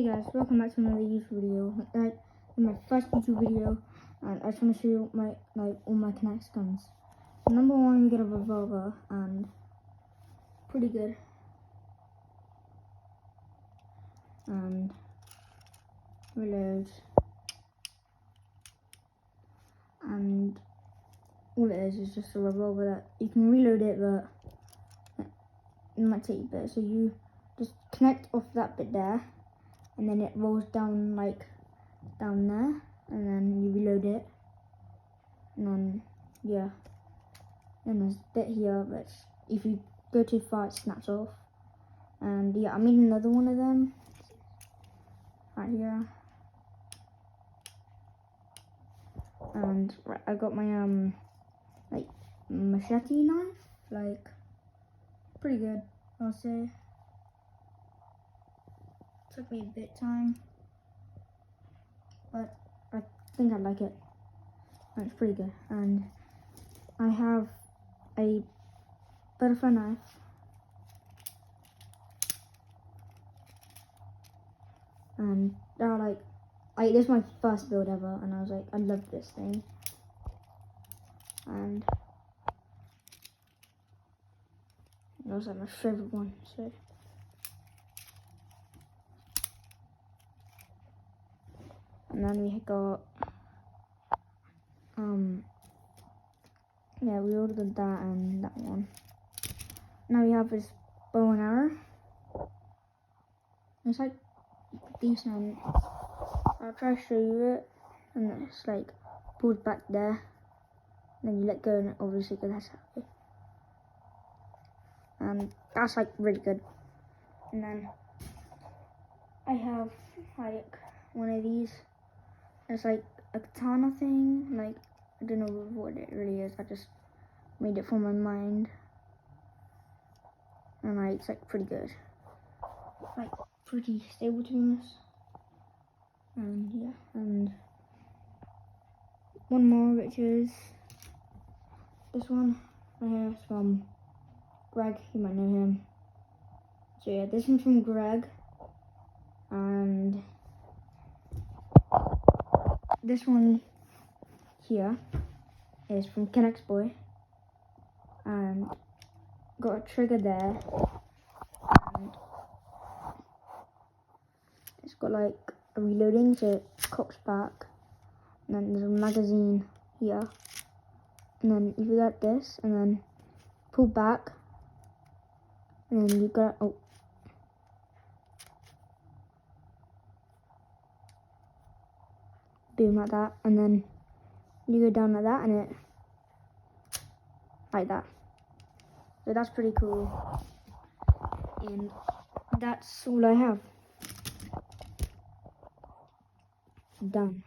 Hey guys, welcome back to another YouTube video. In my first YouTube video, and I just want to show you all my knex guns. So number one, we get a revolver, and pretty good. And reload, and all it is just a revolver that you can reload it, but it might take a bit. So you just connect off that bit there, and then it rolls down down there, and then you reload it, and then yeah, and there's a bit here, but if you go too far it snaps off. And yeah, I made another one of them right here, and I got my machete knife, pretty good, I'll say. Took me a bit time, but I think I like it. And it's pretty good. And I have a butterfly knife, and this is my first build ever, and I was like, I love this thing. And it was like my favorite one. So and then we got yeah, we ordered that and that one. Now we have this bow and arrow. It's like decent. I'll try to show you it. And it's pulled back there. Then you let go, and it obviously goes that way. And that's really good. And then I have one of these. It's a katana thing. I don't know what it really is. I just made it from my mind. And it's pretty good. Pretty stable, to be honest. And yeah, and one more, which is this one right here. It's from Greg, you might know him. So yeah, this one's from Greg, and this one here is from knex Boy, and got a trigger there, and it's got a reloading, so it cocks back, and then there's a magazine here, and then if you got this, and then pull back, and then you got boom, like that, and then you go down like that, and it like that. So that's pretty cool, and that's all I have. Done.